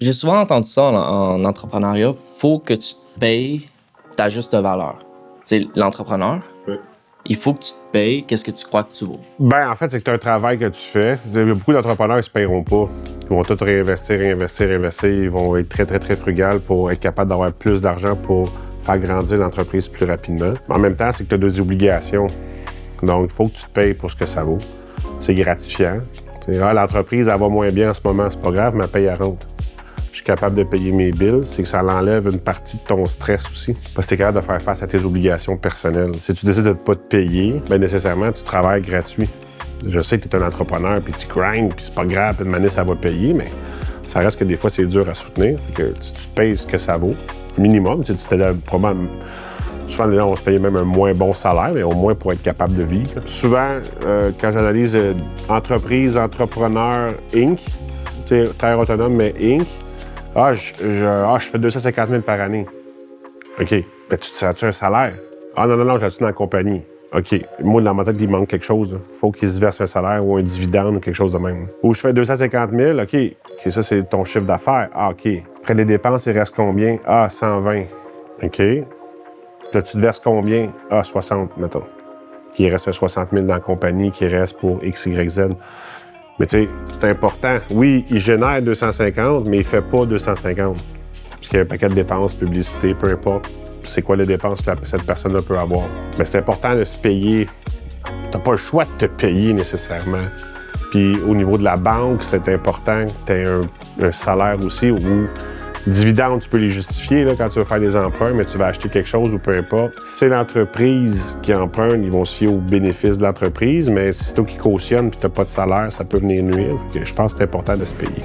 J'ai souvent entendu ça en entrepreneuriat. Faut que tu te payes ta juste valeur. Tu sais, l'entrepreneur, oui. Il faut que tu te payes qu'est-ce que tu crois que tu vaux. Ben, en fait, c'est que tu as un travail que tu fais. Beaucoup d'entrepreneurs ne se paieront pas. Ils vont tout réinvestir. Ils vont être très, très, très frugales pour être capables d'avoir plus d'argent pour faire grandir l'entreprise plus rapidement. Mais en même temps, c'est que tu as des obligations. Donc, il faut que tu te payes pour ce que ça vaut. C'est gratifiant. L'entreprise, elle va moins bien en ce moment, c'est pas grave, ma paye, elle rentre. Je suis capable de payer mes bills, c'est que ça l'enlève une partie de ton stress aussi. Parce que tu es capable de faire face à tes obligations personnelles. Si tu décides de ne pas te payer, bien nécessairement, tu travailles gratuit. Je sais que tu es un entrepreneur, puis tu grindes, puis c'est pas grave, puis une manière, ça va payer, mais ça reste que des fois, c'est dur à soutenir. Que si tu te payes ce que ça vaut, minimum, tu t'es probablement... Souvent, les gens vont se payer même un moins bon salaire, mais au moins pour être capable de vivre. Souvent, quand j'analyse entreprise, entrepreneur, Inc., tu sais, travailleur autonome, mais Inc., je fais 250 000 par année. OK. Ben, as-tu un salaire? Ah non, j'ai dans la compagnie. OK. Moi, dans ma tête, il manque quelque chose. Il faut qu'il se verse un salaire ou un dividende ou quelque chose de même. Ou je fais 250 000, OK. OK, ça, c'est ton chiffre d'affaires. Ah, OK. Après les dépenses, il reste combien? Ah, 120. OK. Là, tu te verses combien? Ah, 60, mettons. Qui reste un 60 000 dans la compagnie, qui reste pour X, Y, Z. Mais tu sais, c'est important. Oui, il génère 250, mais il fait pas 250. Parce qu'il y a un paquet de dépenses, publicité, peu importe. C'est quoi les dépenses que cette personne-là peut avoir. Mais c'est important de se payer. T'as pas le choix de te payer nécessairement. Puis au niveau de la banque, c'est important que tu aies un salaire aussi ou dividendes, tu peux les justifier là, quand tu vas faire des emprunts, mais tu vas acheter quelque chose ou peu importe. C'est l'entreprise qui emprunte, ils vont se fier aux bénéfices de l'entreprise, mais si c'est toi qui cautionne et tu n'as pas de salaire, ça peut venir nuire. Je pense que c'est important de se payer.